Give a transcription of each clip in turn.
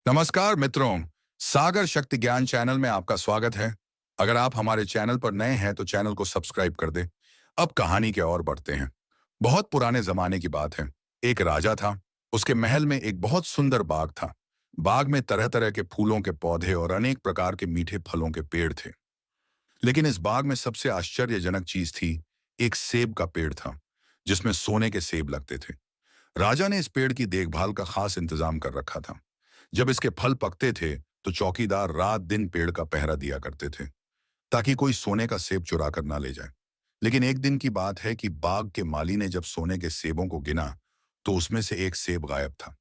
नमस्कार मित्रों। सागर शक्ति ज्ञान चैनल में आपका स्वागत है। अगर आप हमारे चैनल पर नए हैं तो चैनल को सब्सक्राइब कर दें। अब कहानी के ओर बढ़ते हैं। बहुत पुराने जमाने की बात है। एक राजा था। उसके महल में एक बहुत सुंदर बाग था। बाग में तरह तरह के फूलों के पौधे और अनेक प्रकार के मीठे फलों के पेड़ थे। लेकिन इस बाग में सबसे आश्चर्यजनक चीज थी। एक सेब का पेड़ था जिसमें सोने के सेब लगते थे। राजा ने इस पेड़ की देखभाल का खास इंतजाम कर रखा था। जब इसके फल पकते थे तो चौकीदार रात दिन पेड़ का पहरा दिया करते थे ताकि कोई सोने का सेब चुरा कर ना ले जाए। लेकिन एक दिन की बात है कि बाग के माली ने जब सोने के सेबों को गिना तो उसमें से एक सेब गायब था।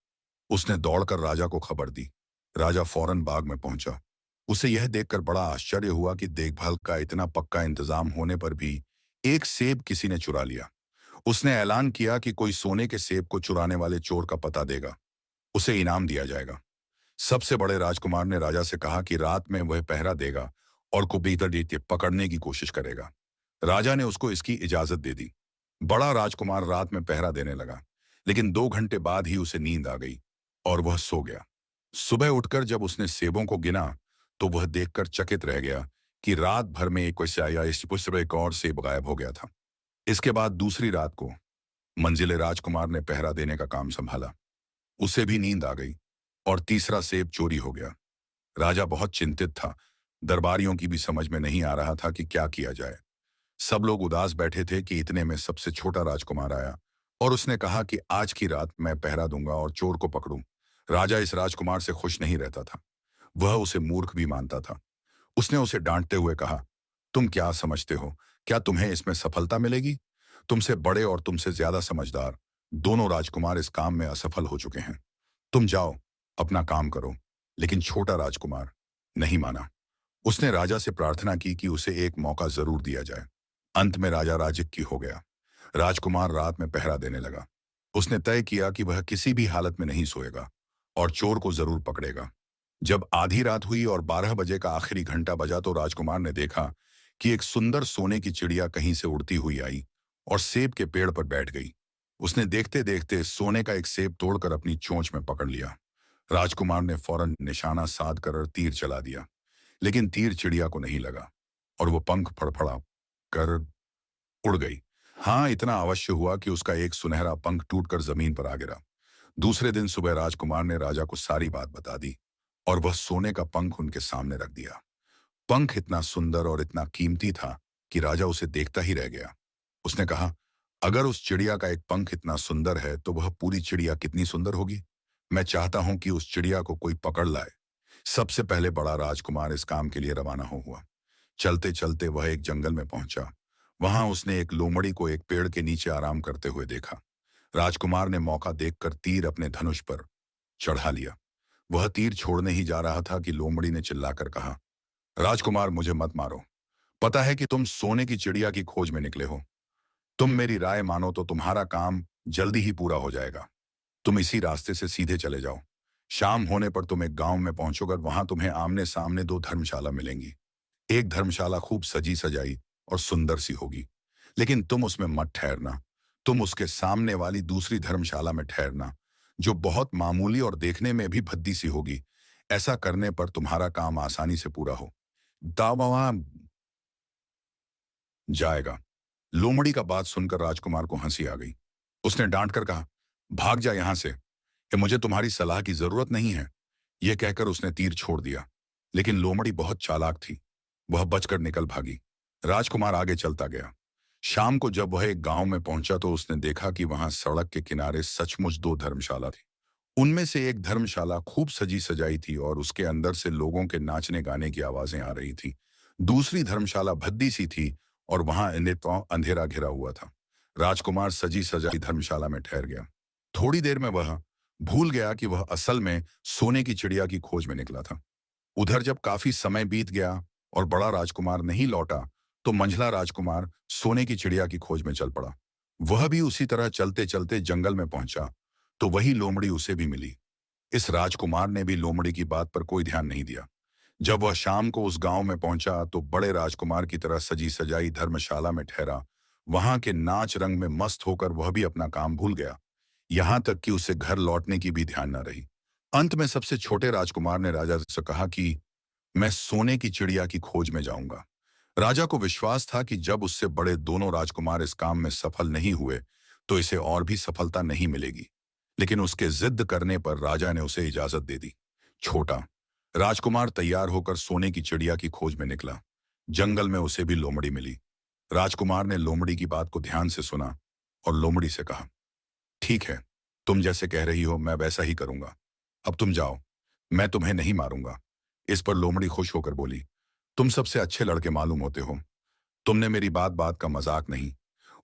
उसने दौड़कर राजा को खबर दी। राजा फौरन बाग में पहुंचा। उसे यह देखकर बड़ा आश्चर्य हुआ कि देखभाल का इतना पक्का इंतजाम होने पर भी एक सेब किसी ने चुरा लिया। उसने ऐलान किया कि कोई सोने के सेब को चुराने वाले चोर का पता देगा, उसे इनाम दिया जाएगा। सबसे बड़े राजकुमार ने राजा से कहा कि रात में वह पहरा देगा और को बेतरतीब पकड़ने की कोशिश करेगा। राजा ने उसको इसकी इजाजत दे दी। बड़ा राजकुमार रात में पहरा देने लगा, लेकिन 2 घंटे बाद ही उसे नींद आ गई और वह सो गया। सुबह उठकर जब उसने सेबों को गिना तो वह देखकर चकित रह गया कि रात भर में एक वैसे आया इस पुष्प एक और सेब गायब हो गया था। इसके बाद दूसरी रात को मंजिले राजकुमार ने पहरा देने का काम संभाला। उसे भी नींद आ गई और तीसरा सेब चोरी हो गया। राजा बहुत चिंतित था। दरबारियों की भी समझ में नहीं आ रहा था कि क्या किया जाए। सब लोग उदास बैठे थे कि इतने में सबसे छोटा राजकुमार आया और उसने कहा कि आज की रात मैं पहरा दूंगा और चोर को पकड़ूं। राजा इस राजकुमार से खुश नहीं रहता था। वह उसे मूर्ख भी मानता था। उसने उसे डांटते हुए कहा, तुम क्या समझते हो? क्या तुम्हें इसमें सफलता मिलेगी? तुमसे बड़े और तुमसे ज्यादा समझदार दोनों राजकुमार इस काम में असफल हो चुके हैं। तुम जाओ, अपना काम करो। लेकिन छोटा राजकुमार नहीं माना। उसने राजा से प्रार्थना की कि उसे एक मौका जरूर दिया जाए। अंत में राजा राजी की हो गया। राजकुमार रात में पहरा देने लगा। उसने तय किया कि वह किसी भी हालत में नहीं सोएगा और चोर को जरूर पकड़ेगा। जब आधी रात हुई और 12 बजे का आखिरी घंटा बजा तो राजकुमार ने देखा कि एक सुंदर सोने की चिड़िया कहीं से उड़ती हुई आई और सेब के पेड़ पर बैठ गई। उसने देखते देखते सोने का एक सेब तोड़कर अपनी चोंच में पकड़ लिया। राजकुमार ने फौरन निशाना साध कर तीर चला दिया, लेकिन तीर चिड़िया को नहीं लगा और वो पंख फड़फड़ा कर उड़ गई। हाँ, इतना अवश्य हुआ कि उसका एक सुनहरा पंख टूटकर जमीन पर आ गिरा। दूसरे दिन सुबह राजकुमार ने राजा को सारी बात बता दी और वह सोने का पंख उनके सामने रख दिया। पंख इतना सुंदर और इतना कीमती था कि राजा उसे देखता ही रह गया। उसने कहा, अगर उस चिड़िया का एक पंख इतना सुंदर है तो वह पूरी चिड़िया कितनी सुंदर होगी। मैं चाहता हूं कि उस चिड़िया को कोई पकड़ लाए। सबसे पहले बड़ा राजकुमार इस काम के लिए रवाना हो हुआ। चलते चलते वह एक जंगल में पहुंचा। वहां उसने एक लोमड़ी को एक पेड़ के नीचे आराम करते हुए देखा। राजकुमार ने मौका देखकर तीर अपने धनुष पर चढ़ा लिया। वह तीर छोड़ने ही जा रहा था कि लोमड़ी ने चिल्लाकर कहा, राजकुमार, मुझे मत मारो। पता है कि तुम सोने की चिड़िया की खोज में निकले हो। तुम मेरी राय मानो तो तुम्हारा काम जल्दी ही पूरा हो जाएगा। तुम इसी रास्ते से सीधे चले जाओ। शाम होने पर तुम एक गांव में पहुंचोगे। वहां तुम्हें आमने सामने 2 धर्मशाला मिलेंगी। एक धर्मशाला खूब सजी सजाई और सुंदर सी होगी, लेकिन तुम उसमें मत ठहरना। तुम उसके सामने वाली दूसरी धर्मशाला में ठहरना, जो बहुत मामूली और देखने में भी भद्दी सी होगी। ऐसा करने पर तुम्हारा काम आसानी से पूरा हो दावा जाएगा। लोमड़ी का बात सुनकर राजकुमार को हंसी आ गई। उसने डांट कर कहा, भाग जा यहां से, कि मुझे तुम्हारी सलाह की जरूरत नहीं है। यह कहकर उसने तीर छोड़ दिया। लेकिन लोमड़ी बहुत चालाक थी। वह बचकर निकल भागी। राजकुमार आगे चलता गया। शाम को जब वह एक गांव में पहुंचा तो उसने देखा कि वहां सड़क के किनारे सचमुच 2 धर्मशाला थी। उनमें से एक धर्मशाला खूब सजी सजाई थी और उसके अंदर से लोगों के नाचने गाने की आवाजें आ रही थी। दूसरी धर्मशाला भद्दी सी थी और वहां अंधेरा घिरा हुआ था। राजकुमार सजी सजाई धर्मशाला में ठहर गया। थोड़ी देर में वह भूल गया कि वह असल में सोने की चिड़िया की खोज में निकला था। उधर जब काफी समय बीत गया और बड़ा राजकुमार नहीं लौटा तो मंझला राजकुमार सोने की चिड़िया की खोज में चल पड़ा। वह भी उसी तरह चलते चलते जंगल में पहुंचा तो वही लोमड़ी उसे भी मिली। इस राजकुमार ने भी लोमड़ी की बात पर कोई ध्यान नहीं दिया। जब वह शाम को उस गांव में पहुंचा तो बड़े राजकुमार की तरह सजी सजाई धर्मशाला में ठहरा। वहां के नाच रंग में मस्त होकर वह भी अपना काम भूल गया। यहां तक कि उसे घर लौटने की भी ध्यान न रही। अंत में सबसे छोटे राजकुमार ने राजा से कहा कि मैं सोने की चिड़िया की खोज में जाऊंगा। राजा को विश्वास था कि जब उससे बड़े दोनों राजकुमार इस काम में सफल नहीं हुए, तो इसे और भी सफलता नहीं मिलेगी। लेकिन उसके जिद करने पर राजा ने उसे इजाजत दे दी। छोटा राजकुमार तैयार होकर सोने की चिड़िया की खोज में निकला। जंगल में उसे भी लोमड़ी मिली। राजकुमार ने लोमड़ी की बात को ध्यान से सुना और लोमड़ी से कहा, ठीक है, तुम जैसे कह रही हो मैं वैसा ही करूंगा। अब तुम जाओ, मैं तुम्हें नहीं मारूंगा। इस पर लोमड़ी खुश होकर बोली, तुम सबसे अच्छे लड़के मालूम होते हो। तुमने मेरी बात बात का मजाक नहीं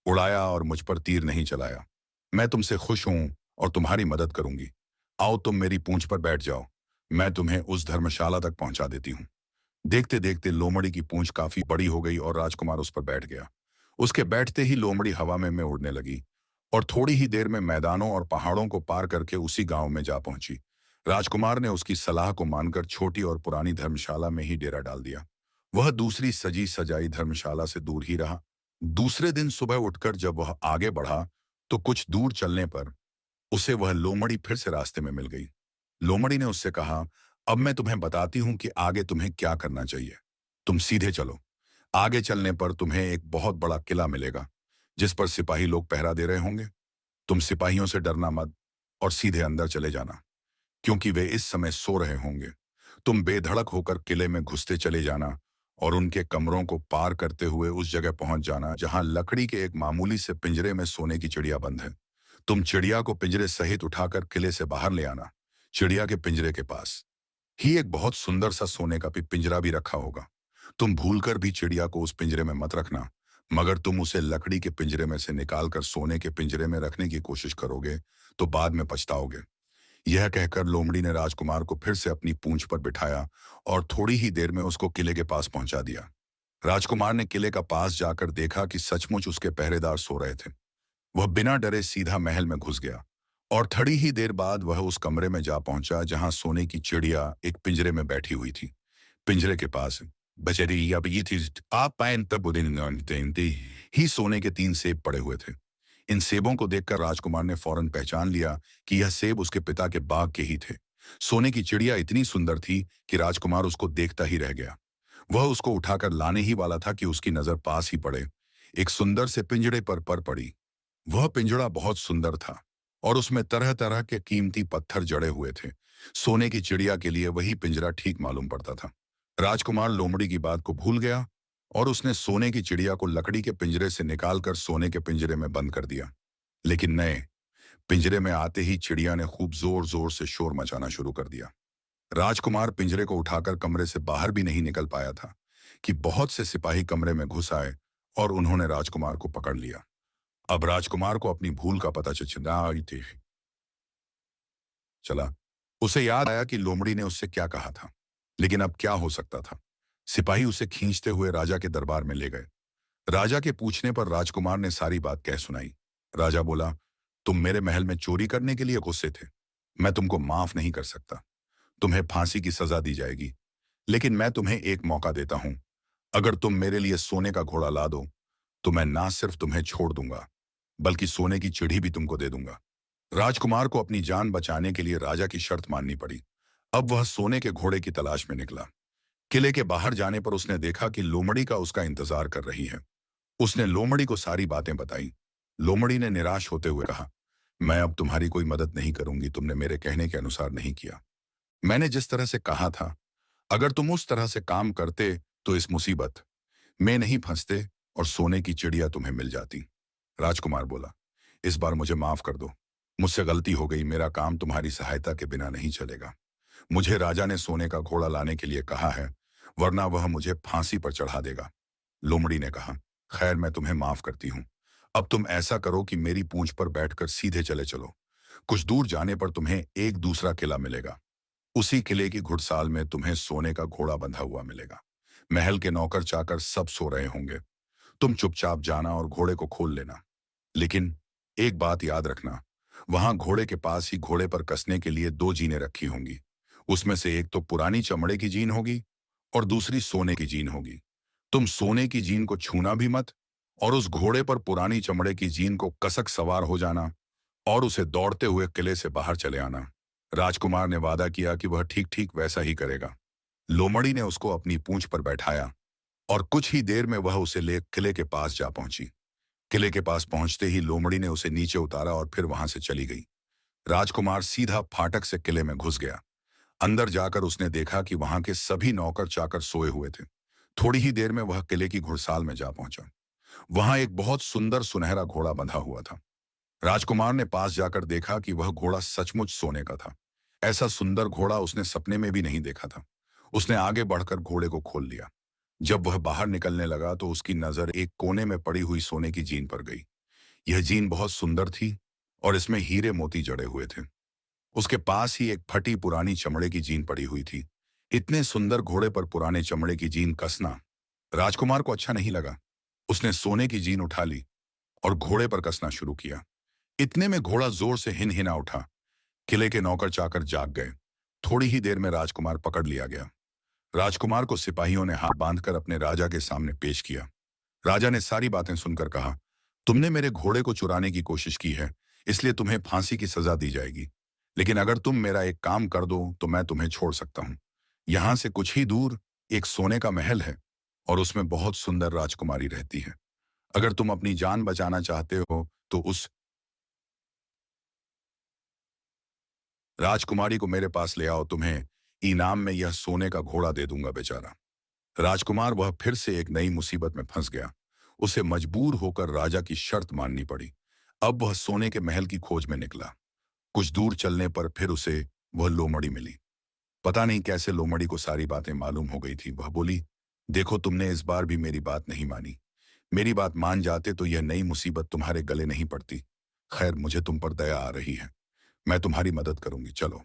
उड़ाया और मुझ पर तीर नहीं चलाया। मैं तुमसे खुश हूं और तुम्हारी मदद करूंगी। आओ तुम मेरी पूंछ पर बैठ जाओ, मैं तुम्हें उस धर्मशाला तक पहुंचा देती हूँ। देखते देखते लोमड़ी की पूंछ काफी बड़ी हो गई और राजकुमार उस पर बैठ गया। उसके बैठते ही लोमड़ी हवा में उड़ने लगी और थोड़ी ही देर में मैदानों और पहाड़ों को पार करके उसी गांव में जा पहुंची। राजकुमार ने उसकी सलाह को मानकर छोटी और पुरानी धर्मशाला में ही डेरा डाल दिया। वह दूसरी सजी सजाई धर्मशाला से दूर ही रहा। दूसरे दिन सुबह उठकर जब वह आगे बढ़ा, तो कुछ दूर चलने पर उसे वह लोमड़ी फिर से रास्ते में मिल गई। लोमड़ी ने उससे कहा, अब मैं तुम्हें बताती हूं कि आगे तुम्हें क्या करना चाहिए। तुम सीधे चलो। आगे चलने पर तुम्हें एक बहुत बड़ा किला मिलेगा, जिस पर सिपाही लोग पहरा दे रहे होंगे। तुम सिपाहियों से डरना मत और सीधे अंदर चले जाना, क्योंकि वे इस समय सो रहे होंगे। तुम बेधड़क होकर किले में घुसते चले जाना और उनके कमरों को पार करते हुए उस जगह पहुंच जाना जहां लकड़ी के एक मामूली से पिंजरे में सोने की चिड़िया बंद है। तुम चिड़िया को पिंजरे सहित उठाकर किले से बाहर ले आना। चिड़िया के पिंजरे के पास ही एक बहुत सुंदर सा सोने का पिंजरा भी रखा होगा। तुम भूलकर भी चिड़िया को उस पिंजरे में मत रखना, मगर तुम उसे लकड़ी के पिंजरे में से निकालकर सोने के पिंजरे में रखने की कोशिश करोगे तो बाद में पछताओगे। यह कहकर लोमड़ी ने राजकुमार को फिर से अपनी पूंछ पर बिठाया और थोड़ी ही देर में उसको किले के पास पहुंचा दिया। राजकुमार ने किले का पास जाकर देखा कि सचमुच उसके पहरेदार सो रहे थे। वह बिना डरे सीधा महल में घुस गया और थोड़ी ही देर बाद वह उस कमरे में जा पहुंचा जहां सोने की चिड़िया एक पिंजरे में बैठी हुई थी। पिंजरे के पास बचेरी अब ये थी आप पाए तब ही सोने के 3 सेब पड़े हुए थे। इन सेबों को देखकर राजकुमार ने फौरन पहचान लिया कि यह सेब उसके पिता के बाग के ही थे। सोने की चिड़िया इतनी सुंदर थी कि राजकुमार उसको देखता ही रह गया। वह उसको उठाकर लाने ही वाला था कि उसकी नजर पास ही पड़े एक सुंदर से पिंजड़े पर पड़ी। वह पिंजड़ा बहुत सुंदर था और उसमें तरह तरह के कीमती पत्थर जड़े हुए थे। सोने की चिड़िया के लिए वही पिंजरा ठीक मालूम पड़ता था। राजकुमार लोमड़ी की बात को भूल गया और उसने सोने की चिड़िया को लकड़ी के पिंजरे से निकालकर सोने के पिंजरे में बंद कर दिया। लेकिन नए पिंजरे में आते ही चिड़िया ने खूब जोर जोर से शोर मचाना शुरू कर दिया। राजकुमार पिंजरे को उठाकर कमरे से बाहर भी नहीं निकल पाया था कि बहुत से सिपाही कमरे में घुस आए और उन्होंने राजकुमार को पकड़ लिया। अब राजकुमार को अपनी भूल का पता चला। उसे याद आया कि लोमड़ी ने उससे क्या कहा था। लेकिन अब क्या हो सकता था। सिपाही उसे खींचते हुए राजा के दरबार में ले गए। राजा के पूछने पर राजकुमार ने सारी बात कह सुनाई। राजा बोला, तुम मेरे महल में चोरी करने के लिए घुसे थे। मैं तुमको माफ नहीं कर सकता। तुम्हें फांसी की सजा दी जाएगी। लेकिन मैं तुम्हें एक मौका देता हूं। अगर तुम मेरे लिए सोने का घोड़ा ला दो, तो मैं ना सिर्फ तुम्हें छोड़ दूंगा, बल्कि सोने की चिड़ी भी तुमको दे दूंगा। राजकुमार को अपनी जान बचाने के लिए राजा की शर्त माननी पड़ी। अब वह सोने के घोड़े की तलाश में निकला। किले के बाहर जाने पर उसने देखा कि लोमड़ी का उसका इंतजार कर रही है। उसने लोमड़ी को सारी बातें बताई। लोमड़ी ने निराश होते हुए कहा, मैं अब तुम्हारी कोई मदद नहीं करूंगी। तुमने मेरे कहने के अनुसार नहीं किया। मैंने जिस तरह से कहा था, अगर तुम उस तरह से काम करते तो इस मुसीबत में नहीं फंसते और सोने की चिड़िया तुम्हें मिल जाती। राजकुमार बोला, इस बार मुझे माफ कर दो। मुझसे गलती हो गई। मेरा काम तुम्हारी सहायता के बिना नहीं चलेगा। मुझे राजा ने सोने का घोड़ा लाने के लिए कहा है, वरना वह मुझे फांसी पर चढ़ा देगा। लोमड़ी ने कहा, खैर मैं तुम्हें माफ करती हूँ। अब तुम ऐसा करो कि मेरी पूंछ पर बैठकर सीधे चले चलो। कुछ दूर जाने पर तुम्हें एक दूसरा किला मिलेगा। उसी किले की घुड़साल में तुम्हें सोने का घोड़ा बंधा हुआ मिलेगा। महल के नौकर चाकर सब सो रहे होंगे। तुम चुपचाप जाना और घोड़े को खोल लेना। लेकिन एक बात याद रखना, वहां घोड़े के पास ही घोड़े पर कसने के लिए 2 जीनें रखी होंगी। उसमें से एक तो पुरानी चमड़े की जीन होगी और दूसरी सोने की जीन होगी। तुम सोने की जीन को छूना भी मत और उस घोड़े पर पुरानी चमड़े की जीन को कसक सवार हो जाना और उसे दौड़ते हुए किले से बाहर चले आना। राजकुमार ने वादा किया कि वह ठीक ठीक वैसा ही करेगा। लोमड़ी ने उसको अपनी पूंछ पर बैठाया और कुछ ही देर में वह उसे ले किले के पास जा पहुंची। किले के पास पहुंचते ही लोमड़ी ने उसे नीचे उतारा और फिर वहां से चली गई। राजकुमार सीधा फाटक से किले में घुस गया। अंदर जाकर उसने देखा कि वहां के सभी नौकर चाकर सोए हुए थे। थोड़ी ही देर में वह किले की घुड़साल में जा पहुंचा। वहां एक बहुत सुंदर सुनहरा घोड़ा बंधा हुआ था। राजकुमार ने पास जाकर देखा कि वह घोड़ा सचमुच सोने का था। ऐसा सुंदर घोड़ा उसने सपने में भी नहीं देखा था। उसने आगे बढ़कर घोड़े को खोल लिया। जब वह बाहर निकलने लगा तो उसकी नजर एक कोने में पड़ी हुई सोने की जीन पर गई। यह जीन बहुत सुंदर थी और इसमें हीरे मोती जड़े हुए थे। उसके पास ही एक फटी पुरानी चमड़े की जीन पड़ी हुई थी। इतने सुंदर घोड़े पर पुराने चमड़े की जीन कसना राजकुमार को अच्छा नहीं लगा। उसने सोने की जीन उठा ली और घोड़े पर कसना शुरू किया। इतने में घोड़ा जोर से हिनहिना उठा। किले के नौकर चाकर जाग गए। थोड़ी ही देर में राजकुमार पकड़ लिया गया। राजकुमार को सिपाहियों ने हाथ बांधकर अपने राजा के सामने पेश किया। राजा ने सारी बातें सुनकर कहा, तुमने मेरे घोड़े को चुराने की कोशिश की है, इसलिए तुम्हें फांसी की सजा दी जाएगी। लेकिन अगर तुम मेरा एक काम कर दो तो मैं तुम्हें छोड़ सकता हूं। यहां से कुछ ही दूर एक सोने का महल है और उसमें बहुत सुंदर राजकुमारी रहती है। अगर तुम अपनी जान बचाना चाहते हो तो उस राजकुमारी को मेरे पास ले आओ। तुम्हें इनाम में यह सोने का घोड़ा दे दूंगा। बेचारा राजकुमार वह फिर से एक नई मुसीबत में फंस गया। उसे मजबूर होकर राजा की शर्त माननी पड़ी। अब वह सोने के महल की खोज में निकला। कुछ दूर चलने पर फिर उसे वह लोमड़ी मिली। पता नहीं कैसे लोमड़ी को सारी बातें मालूम हो गई थी। वह बोली, देखो तुमने इस बार भी मेरी बात नहीं मानी। मेरी बात मान जाते तो यह नई मुसीबत तुम्हारे गले नहीं पड़ती। खैर, मुझे तुम पर दया आ रही है। मैं तुम्हारी मदद करूंगी। चलो,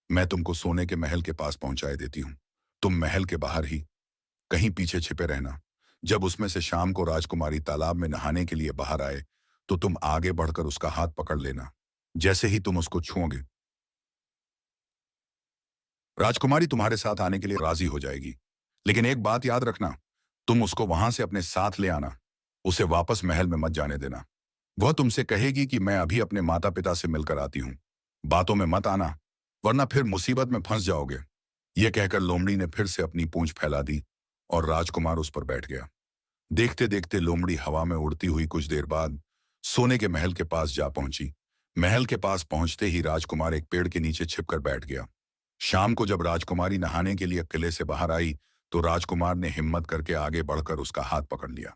मैं तुमको सोने के महल के पास पहुंचाए देती हूँ। तुम महल के बाहर ही कहीं पीछे छिपे रहना। जब उसमें से शाम को राजकुमारी तालाब में नहाने के लिए बाहर आए तो तुम आगे बढ़कर उसका हाथ पकड़ लेना। जैसे ही तुम उसको छुओगे, राजकुमारी तुम्हारे साथ आने के लिए राजी हो जाएगी। लेकिन एक बात याद रखना, तुम उसको वहां से अपने साथ ले आना। उसे वापस महल में मत जाने देना। वह तुमसे कहेगी कि मैं अभी अपने माता पिता से मिलकर आती हूँ। बातों में मत आना, वरना फिर मुसीबत में फंस जाओगे। यह कहकर लोमड़ी ने फिर से अपनी पूंछ फैला दी और राजकुमार उस पर बैठ गया। देखते देखते लोमड़ी हवा में उड़ती हुई कुछ देर बाद सोने के महल के पास जा पहुंची। महल के पास पहुंचते ही राजकुमार एक पेड़ के नीचे छिपकर बैठ गया। शाम को जब राजकुमारी नहाने के लिए किले से बाहर आई तो राजकुमार ने हिम्मत करके आगे बढ़कर उसका हाथ पकड़ लिया।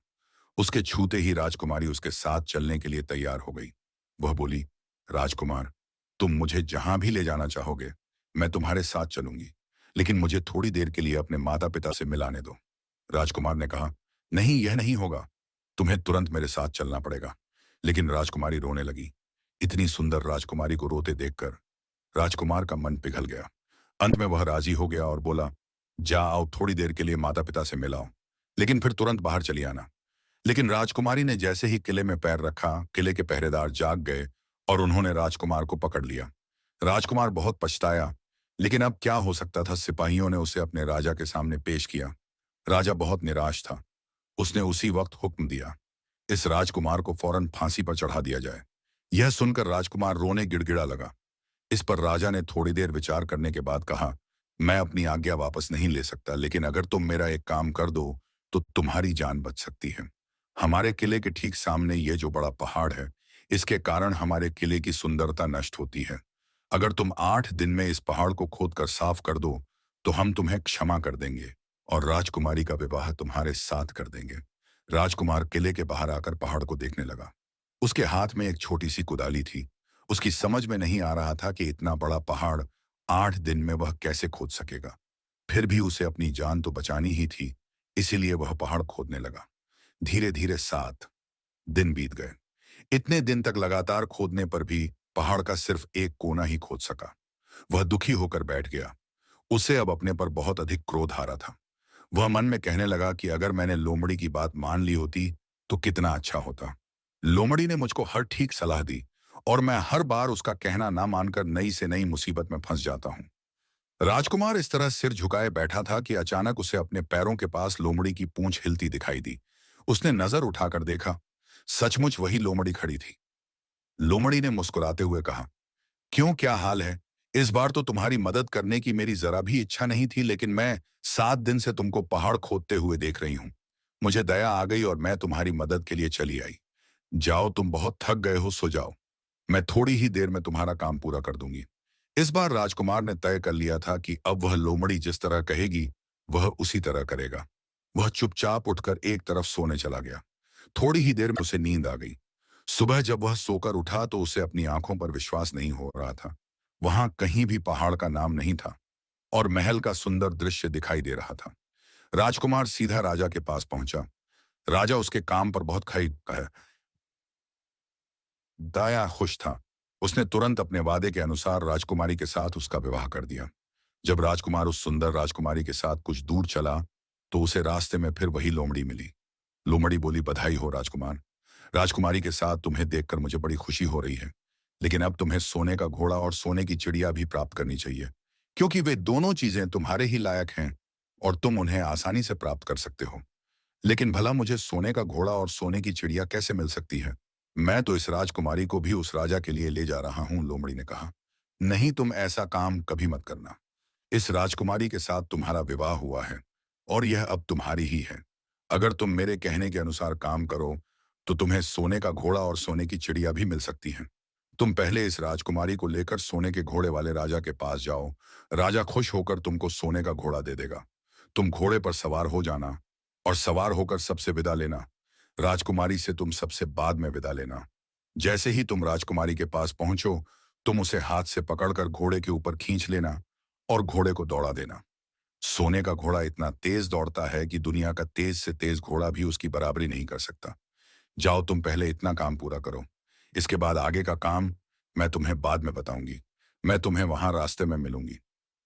उसके छूते ही राजकुमारी उसके साथ चलने के लिए तैयार हो गई। वह बोली, राजकुमार, तुम मुझे जहां भी ले जाना चाहोगे मैं तुम्हारे साथ चलूंगी, लेकिन मुझे थोड़ी देर के लिए अपने माता पिता से मिलाने दो। राजकुमार ने कहा, नहीं, यह नहीं होगा। तुम्हें तुरंत मेरे साथ चलना पड़ेगा। लेकिन राजकुमारी रोने लगी। इतनी सुंदर राजकुमारी को रोते देखकर राजकुमार का मन पिघल गया। अंत में वह राजी हो गया और बोला, जा आओ, थोड़ी देर के लिए माता पिता से मिलाओ, लेकिन फिर तुरंत बाहर चली आना। लेकिन राजकुमारी ने जैसे ही किले में पैर रखा, किले के पहरेदार जाग गए और उन्होंने राजकुमार को पकड़ लिया। राजकुमार बहुत पछताया, लेकिन अब क्या हो सकता था। सिपाहियों ने उसे अपने राजा के सामने पेश किया। राजा बहुत निराश था। उसने उसी वक्त हुक्म दिया, इस राजकुमार को फौरन फांसी पर चढ़ा दिया जाए। यह सुनकर राजकुमार रोने गिड़गिड़ा लगा। इस पर राजा ने थोड़ी देर विचार करने के बाद कहा, मैं अपनी आज्ञा वापस नहीं ले सकता, लेकिन अगर तुम मेरा एक काम कर दो तो तुम्हारी जान बच सकती है। हमारे किले के ठीक सामने ये जो बड़ा पहाड़ है, इसके कारण हमारे किले की सुंदरता नष्ट होती है। अगर तुम 8 दिन में इस पहाड़ को खोदकर साफ कर दो तो हम तुम्हें क्षमा कर देंगे और राजकुमारी का विवाह तुम्हारे साथ कर देंगे। राजकुमार किले के बाहर आकर पहाड़ को देखने लगा। उसके हाथ में एक छोटी सी कुदाली थी। उसकी समझ में नहीं आ रहा था कि इतना बड़ा पहाड़ 8 दिन में वह कैसे खोद सकेगा। फिर भी उसे अपनी जान तो बचानी ही थी, इसीलिए वह पहाड़ खोदने लगा। धीरे धीरे 7 दिन बीत गए। इतने दिन तक लगातार खोदने पर भी पहाड़ का सिर्फ एक कोना ही खोद सका। वह दुखी होकर बैठ गया। उसे अब अपने पर बहुत अधिक क्रोध आ रहा था। वह मन में कहने लगा कि अगर मैंने लोमड़ी की बात मान ली होती तो कितना अच्छा होता। लोमड़ी ने मुझको हर ठीक सलाह दी और मैं हर बार उसका कहना ना मानकर नई से नई मुसीबत में फंस जाता हूं। राजकुमार इस तरह सिर झुकाए बैठा था कि अचानक उसे अपने पैरों के पास लोमड़ी की पूंछ हिलती दिखाई दी। उसने नजर उठाकर देखा, सचमुच वही लोमड़ी खड़ी थी। लोमड़ी ने मुस्कुराते हुए कहा, क्यों, क्या हाल है? इस बार तो तुम्हारी मदद करने की मेरी जरा भी इच्छा नहीं थी, लेकिन मैं 7 दिन से तुमको पहाड़ खोदते हुए देख रही हूं। मुझे दया आ गई और मैं तुम्हारी मदद के लिए चली आई। जाओ, तुम बहुत थक गए हो, सो जाओ। मैं थोड़ी ही देर में तुम्हारा काम पूरा कर दूंगी। इस बार राजकुमार ने तय कर लिया था कि अब वह लोमड़ी जिस तरह कहेगी, वह उसी तरह करेगा। वह चुपचाप उठकर एक तरफ सोने चला गया। थोड़ी ही देर में उसे नींद आ गई। सुबह जब वह सोकर उठा तो उसे अपनी आंखों पर विश्वास नहीं हो रहा था। वहां कहीं भी पहाड़ का नाम नहीं था और महल का सुंदर दृश्य दिखाई दे रहा था। राजकुमार सीधा राजा के पास पहुंचा। राजा उसके काम पर बहुत दाया खुश था। उसने तुरंत अपने वादे के अनुसार राजकुमारी के साथ उसका विवाह कर दिया। जब राजकुमार उस सुंदर राजकुमारी के साथ कुछ दूर चला तो उसे रास्ते में फिर वही लोमड़ी मिली। लोमड़ी बोली, बधाई हो राजकुमार। राजकुमारी के साथ तुम्हें देखकर मुझे बड़ी खुशी हो रही है, लेकिन अब तुम्हें सोने का घोड़ा और सोने की चिड़िया भी प्राप्त करनी चाहिए, क्योंकि वे दोनों चीजें तुम्हारे ही लायक हैं और तुम उन्हें आसानी से प्राप्त कर सकते हो। लेकिन भला मुझे सोने का घोड़ा और सोने की चिड़िया कैसे मिल सकती है? मैं तो इस राजकुमारी को भी उस राजा के लिए ले जा रहा हूं, लोमड़ी ने कहा। नहीं, तुम ऐसा काम कभी मत करना। इस राजकुमारी के साथ तुम्हारा विवाह हुआ है और यह अब तुम्हारी ही है। अगर तुम मेरे कहने के अनुसार काम करो तो तुम्हें सोने का घोड़ा और सोने की चिड़िया भी मिल सकती हैं। तुम पहले इस राजकुमारी को लेकर सोने के घोड़े वाले राजा के पास जाओ। राजा खुश होकर तुमको सोने का घोड़ा दे देगा। तुम घोड़े पर सवार हो जाना और सवार होकर सबसे विदा लेना। राजकुमारी से तुम सबसे बाद में विदा लेना। जैसे ही तुम राजकुमारी के पास पहुंचो, तुम उसे हाथ से पकड़कर घोड़े के ऊपर खींच लेना और घोड़े को दौड़ा देना। सोने का घोड़ा इतना तेज दौड़ता है कि दुनिया का तेज से तेज घोड़ा भी उसकी बराबरी नहीं कर सकता। जाओ, तुम पहले इतना काम पूरा करो। इसके बाद आगे का काम मैं तुम्हें बाद में बताऊंगी। मैं तुम्हें वहां रास्ते में मिलूंगी।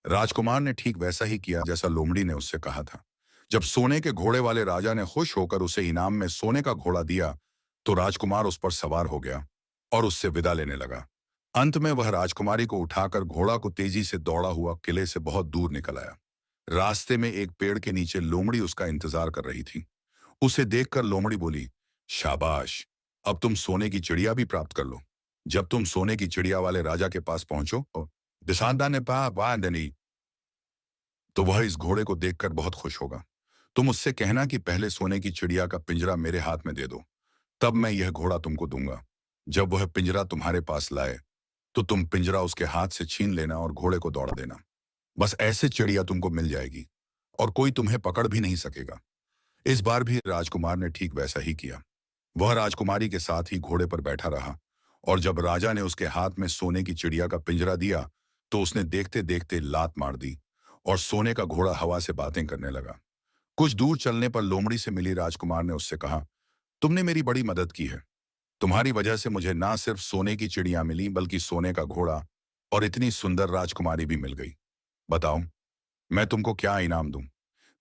राजकुमार ने ठीक वैसा ही किया जैसा लोमड़ी ने उससे कहा था। जब सोने के घोड़े वाले राजा ने खुश होकर उसे इनाम में सोने का घोड़ा दिया तो राजकुमार उस पर सवार हो गया और उससे विदा लेने लगा। अंत में वह राजकुमारी को उठाकर घोड़ा को तेजी से दौड़ा हुआ किले से बहुत दूर निकल आया। रास्ते में एक पेड़ के नीचे लोमड़ी उसका इंतजार कर रही थी। उसे देखकर लोमड़ी बोली, शाबाश, अब तुम सोने की चिड़िया भी प्राप्त कर लो। जब तुम सोने की चिड़िया वाले राजा के पास पहुंचो दिशांदा ने तो वह इस घोड़े को देखकर बहुत खुश होगा। तुम उससे कहना कि पहले सोने की चिड़िया का पिंजरा मेरे हाथ में दे दो, तब मैं यह घोड़ा तुमको दूंगा। जब वह पिंजरा तुम्हारे पास लाए तो तुम पिंजरा उसके हाथ से छीन लेना और घोड़े को दौड़ा देना। बस ऐसे चिड़िया तुमको मिल जाएगी और कोई तुम्हें पकड़ भी नहीं सकेगा। इस बार भी राजकुमार ने ठीक वैसा ही किया। वह राजकुमारी के साथ ही घोड़े पर बैठा रहा और जब राजा ने उसके हाथ में सोने की चिड़िया का पिंजरा दिया तो उसने देखते देखते लात मार दी और सोने का घोड़ा हवा से बातें करने लगा। कुछ दूर चलने पर लोमड़ी से मिली राजकुमार ने उससे कहा, तुमने मेरी बड़ी मदद की है। तुम्हारी वजह से मुझे ना सिर्फ सोने की चिड़िया मिली बल्कि सोने का घोड़ा और इतनी सुंदर राजकुमारी भी मिल गई। बताओ, मैं तुमको क्या इनाम दूं?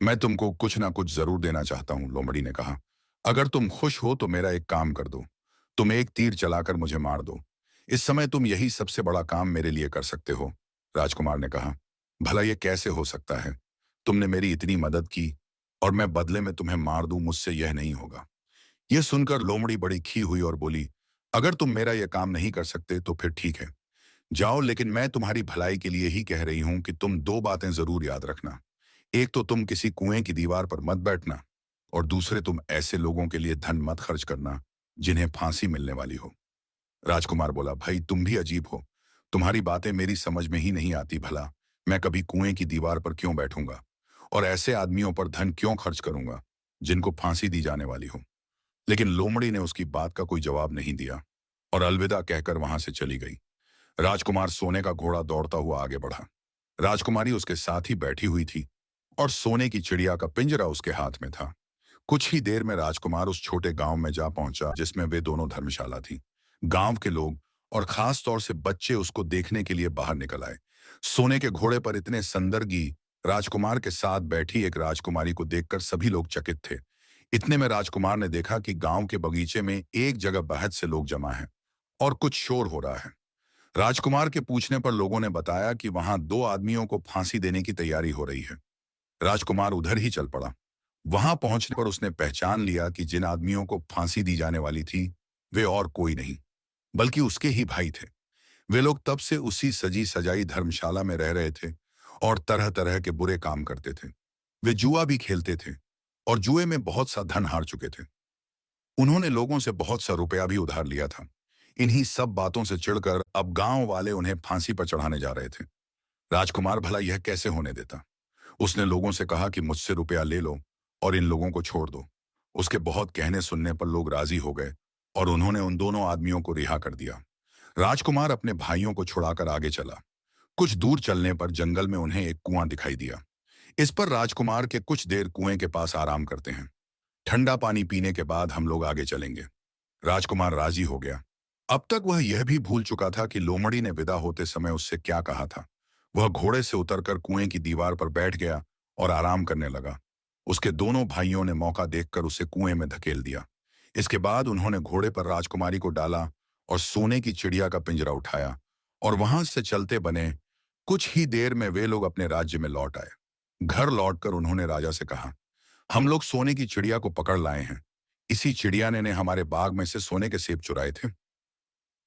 मैं तुमको कुछ ना कुछ जरूर देना चाहता हूं, लोमड़ी ने कहा। अगर तुम खुश हो तो मेरा एक काम कर दो। तुम एक तीर चलाकर मुझे मार दो। इस समय तुम यही सबसे बड़ा काम मेरे लिए कर सकते हो। राजकुमार ने कहा, भला ये कैसे हो सकता है? तुमने मेरी इतनी मदद की और मैं बदले में तुम्हें मार दूं, मुझसे यह नहीं होगा। यह सुनकर लोमड़ी बड़ी खी हुई और बोली, अगर तुम मेरा यह काम नहीं कर सकते तो फिर ठीक है, जाओ, लेकिन मैं तुम्हारी भलाई के लिए ही कह रही हूं कि तुम दो बातें जरूर याद रखना। एक तो तुम किसी कुएं की दीवार पर मत बैठना और दूसरे तुम ऐसे लोगों के लिए धन मत खर्च करना जिन्हें फांसी मिलने वाली हो। राजकुमार बोला, भाई तुम भी अजीब हो। तुम्हारी बातें मेरी समझ में ही नहीं आती। भला मैं कभी कुएं की दीवार पर क्यों बैठूंगा और ऐसे आदमियों पर धन क्यों खर्च करूंगा जिनको फांसी दी जाने वाली हो? लेकिन लोमड़ी ने उसकी बात का कोई जवाब नहीं दिया और अलविदा कहकर वहां से चली गई। राजकुमार सोने का घोड़ा दौड़ता हुआ आगे बढ़ा। राजकुमारी उसके साथ ही बैठी हुई थी और सोने की चिड़िया का पिंजरा उसके हाथ में था। कुछ ही देर में राजकुमार उस छोटे गांव में जा पहुंचा जिसमें वे दोनों धर्मशाला थी। गांव के लोग और खास तौर से बच्चे उसको देखने के लिए बाहर निकल आए। सोने के घोड़े पर इतने संदर्गी राजकुमार के साथ बैठी एक राजकुमारी को देखकर सभी लोग चकित थे। इतने में राजकुमार ने देखा कि गांव के बगीचे में एक जगह बहुत से लोग जमा हैं और कुछ शोर हो रहा है। राजकुमार के पूछने पर लोगों ने बताया कि वहां दो आदमियों को फांसी देने की तैयारी हो रही है। राजकुमार उधर ही चल पड़ा। वहां पहुंचने पर उसने पहचान लिया कि जिन आदमियों को फांसी दी जाने वाली थी वे और कोई नहीं बल्कि उसके ही भाई थे। वे लोग तब से उसी सजी सजाई धर्मशाला में रह रहे थे और तरह तरह के बुरे काम करते थे। वे जुआ भी खेलते थे और जुए में बहुत सा धन हार चुके थे। उन्होंने लोगों से बहुत सा रुपया भी उधार लिया था। इन्हीं सब बातों से चिढ़कर अब गांव वाले उन्हें फांसी पर चढ़ाने जा रहे थे। राजकुमार भला यह कैसे होने देता। उसने लोगों से कहा कि मुझसे रुपया ले लो और इन लोगों को छोड़ दो। उसके बहुत कहने सुनने पर लोग राजी हो गए और उन्होंने उन दोनों आदमियों को रिहा कर दिया। राजकुमार अपने भाइयों को छुड़ाकर आगे चला। कुछ दूर चलने पर जंगल में उन्हें एक कुआं दिखाई दिया। इस पर राजकुमार के कुछ देर कुएं के पास आराम करते हैं। ठंडा पानी पीने के बाद हम लोग आगे चलेंगे। राजकुमार राजी हो गया। अब तक वह यह भी भूल चुका था कि लोमड़ी ने विदा होते समय उससे क्या कहा था। वह घोड़े से उतरकर कुएं की दीवार पर बैठ गया और आराम करने लगा। उसके दोनों भाइयों ने मौका देखकर उसे कुएं में धकेल दिया। इसके बाद उन्होंने घोड़े पर राजकुमारी को डाला और सोने की चिड़िया का पिंजरा उठाया और वहां से चलते बने। कुछ ही देर में वे लोग अपने राज्य में लौट आए। घर लौटकर उन्होंने राजा से कहा, हम लोग सोने की चिड़िया को पकड़ लाए हैं। इसी चिड़िया ने हमारे बाग में से सोने के सेब चुराए थे।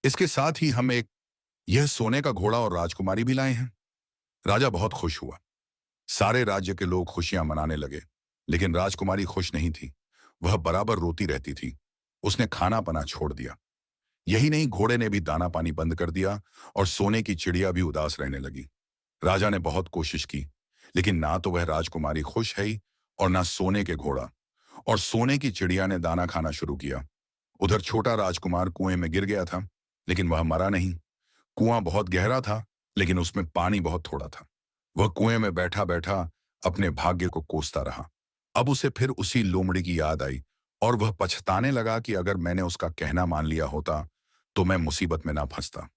इसके साथ ही हम एक यह सोने का घोड़ा और राजकुमारी भी लाए हैं। राजा बहुत खुश हुआ। सारे राज्य के लोग खुशियां मनाने लगे, लेकिन राजकुमारी खुश नहीं थी। वह बराबर रोती रहती थी। उसने खाना पना छोड़ दिया। यही नहीं, घोड़े ने भी दाना पानी बंद कर दिया और सोने की चिड़िया भी उदास रहने लगी। राजा ने बहुत कोशिश की, लेकिन ना तो वह राजकुमारी खुश है और ना सोने के घोड़ा। और सोने की चिड़िया ने दाना खाना शुरू किया। उधर छोटा राजकुमार कुएं में गिर गया था, लेकिन वह मरा नहीं। कुआं बहुत गहरा था, लेकिन उसमें पानी बहुत थोड़ा था। वह कुएं में बैठा बैठा अपने भाग्य को कोसता रहा। अब उसे फिर उसी लोमड़ी की याद आई और वह पछताने लगा कि अगर मैंने उसका कहना मान लिया होता तो मैं मुसीबत में ना फंसता।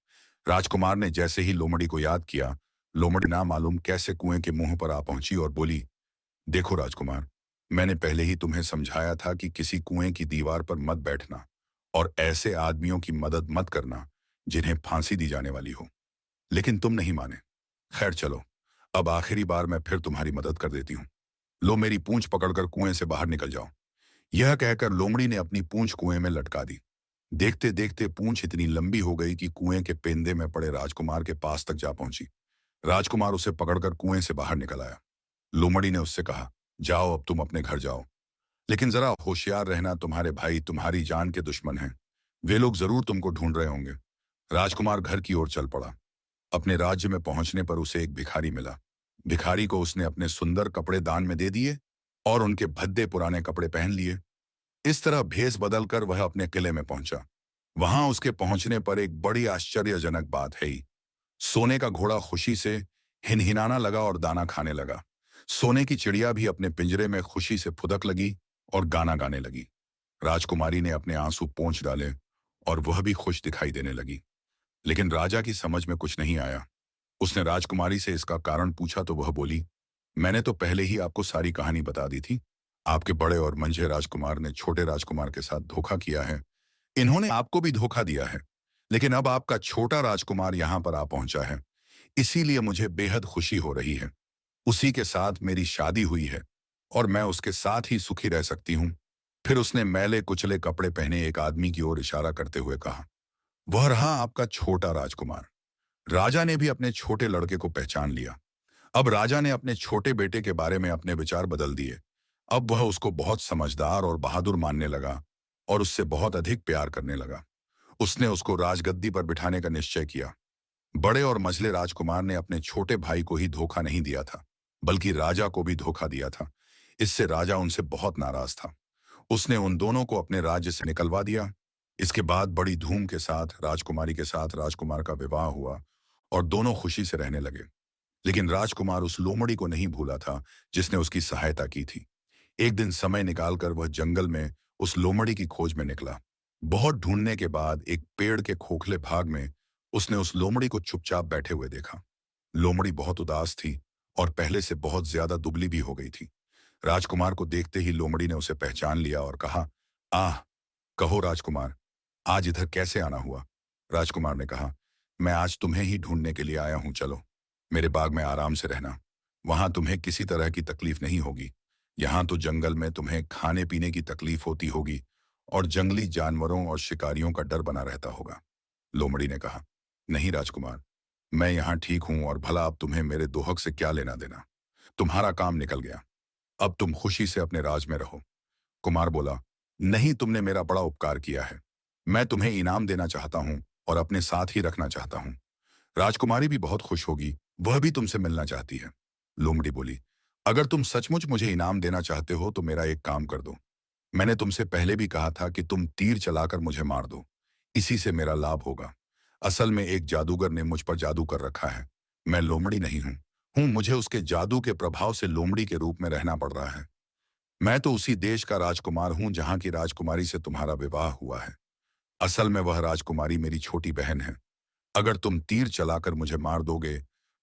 राजकुमार ने जैसे ही लोमड़ी को याद किया, लोमड़ी ना मालूम कैसे कुएं के मुंह पर आ पहुंची और बोली, देखो राजकुमार, मैंने पहले ही तुम्हें समझाया था कि किसी कुएं की दीवार पर मत बैठना और ऐसे आदमियों की मदद मत करना जिन्हें फांसी दी जाने वाली हो, लेकिन तुम नहीं माने। खैर चलो, अब आखिरी बार मैं फिर तुम्हारी मदद कर देती हूँ। लो, मेरी पूंछ पकड़कर कुएं से बाहर निकल जाओ। यह कहकर लोमड़ी ने अपनी पूंछ कुएं में लटका दी। देखते देखते पूंछ इतनी लंबी हो गई कि कुएं के पेंदे में पड़े राजकुमार के पास तक जा पहुंची। राजकुमार उसे पकड़कर कुएं से बाहर निकल आया। लोमड़ी ने उससे कहा, जाओ, अब तुम अपने घर जाओ, लेकिन जरा होशियार रहना, तुम्हारे भाई तुम्हारी जान के दुश्मन हैं। वे लोग जरूर तुमको ढूंढ रहे होंगे। राजकुमार घर की ओर चल पड़ा। अपने राज्य में पहुंचने पर उसे एक भिखारी मिला। भिखारी को उसने अपने सुंदर कपड़े दान में दे दिए और उनके भद्दे पुराने कपड़े पहन लिए। इस तरह भेष बदलकर वह अपने किले में पहुंचा। वहां उसके पहुंचने पर एक बड़ी आश्चर्यजनक बात है। सोने का घोड़ा खुशी से हिनहिनाना लगा और दाना खाने लगा। सोने की चिड़िया भी अपने पिंजरे में खुशी से फुदक लगी और गाना गाने लगी। राजकुमारी ने अपने आंसू पोंछ डाले और वह भी खुश दिखाई देने लगी। लेकिन राजा की समझ में कुछ नहीं आया। उसने राजकुमारी से इसका कारण पूछा तो वह बोली, मैंने तो पहले ही आपको सारी कहानी बता दी थी। आपके बड़े और मंझे राजकुमार ने छोटे राजकुमार के साथ धोखा किया है। इन्होंने आपको भी धोखा दिया है, लेकिन अब आपका छोटा राजकुमार यहाँ पर आ पहुंचा है, इसीलिए मुझे बेहद खुशी हो रही है। उसी के साथ मेरी शादी हुई है और मैं उसके साथ ही सुखी रह सकती हूँ। फिर उसने मैले कुचले कपड़े पहने एक आदमी की ओर इशारा करते हुए कहा, वह रहा आपका छोटा राजकुमार। राजा ने भी अपने छोटे लड़के को पहचान लिया। अब राजा ने अपने छोटे बेटे के बारे में अपने विचार बदल दिए। अब वह उसको बहुत समझदार और बहादुर मानने लगा और उससे बहुत अधिक प्यार करने लगा। उसने उसको राजगद्दी पर बिठाने का निश्चय किया। बड़े और मझले राजकुमार ने अपने छोटे भाई को ही धोखा नहीं दिया था, बल्कि राजा को भी धोखा दिया था। इससे राजा उनसे बहुत नाराज था। उसने उन दोनों को अपने राज्य से निकलवा दिया। इसके बाद बड़ी धूम के साथ राजकुमारी के साथ राजकुमार का विवाह हुआ और दोनों खुशी से रहने लगे। लेकिन राजकुमार उस लोमड़ी को नहीं भूला था जिसने उसकी सहायता की थी। एक दिन समय निकालकर वह जंगल में उस लोमड़ी की खोज में निकला। बहुत ढूंढने के बाद एक पेड़ के खोखले भाग में उसने उस लोमड़ी को चुपचाप बैठे हुए देखा। लोमड़ी बहुत उदास थी और पहले से बहुत ज्यादा दुबली भी हो गई थी। राजकुमार को देखते ही लोमड़ी ने उसे पहचान लिया और कहा, आह, कहो राजकुमार, आज इधर कैसे आना हुआ। राजकुमार ने कहा, मैं आज तुम्हें ही ढूंढने के लिए आया हूं। चलो, मेरे बाग में आराम से रहना। वहां तुम्हें किसी तरह की तकलीफ नहीं होगी। यहाँ तो जंगल में तुम्हें खाने पीने की तकलीफ होती होगी और जंगली जानवरों और शिकारियों का डर बना रहता होगा। लोमड़ी ने कहा, नहीं राजकुमार, मैं यहाँ ठीक हूँ और भला अब तुम्हें मेरे दोहक से क्या लेना देना। तुम्हारा काम निकल गया, अब तुम खुशी से अपने राज में रहो। कुमार बोला, नहीं, तुमने मेरा बड़ा उपकार किया है। मैं तुम्हें इनाम देना चाहता हूँ और अपने साथ ही रखना चाहता हूँ। राजकुमारी भी बहुत खुश होगी, वह भी तुमसे मिलना चाहती है। लोमड़ी बोली, अगर तुम सचमुच मुझे इनाम देना चाहते हो तो मेरा एक काम कर दो। मैंने तुमसे पहले भी कहा था कि तुम तीर चलाकर मुझे मार दो, इसी से मेरा लाभ होगा। असल में एक जादूगर ने मुझ पर जादू कर रखा है। मैं लोमड़ी नहीं हूँ, मुझे उसके जादू के प्रभाव से लोमड़ी के रूप में रहना पड़ रहा है। मैं तो उसी देश का राजकुमार हूँ जहाँ की राजकुमारी से तुम्हारा विवाह हुआ है। असल में वह राजकुमारी मेरी छोटी बहन है। अगर तुम तीर चलाकर मुझे मार दोगे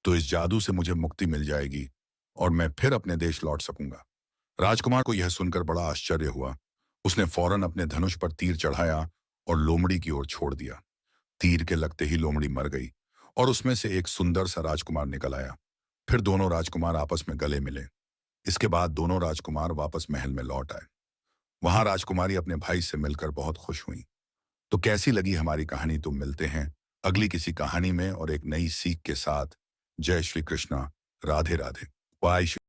तो इस जादू से मुझे मुक्ति मिल जाएगी और मैं फिर अपने देश लौट सकूंगा। राजकुमार को यह सुनकर बड़ा आश्चर्य हुआ। उसने फौरन अपने धनुष पर तीर चढ़ाया और लोमड़ी की ओर छोड़ दिया। तीर के लगते ही लोमड़ी मर गई और उसमें से एक सुंदर सा राजकुमार निकल आया। फिर दोनों राजकुमार आपस में गले मिले। इसके बाद दोनों राजकुमार वापस महल में लौट आए। वहां राजकुमारी अपने भाई से मिलकर बहुत खुश हुई। तो कैसी लगी हमारी कहानी, तुम मिलते हैं अगली किसी कहानी में और एक नई सीख के साथ। जय श्री कृष्णा, राधे राधे, वाय श्री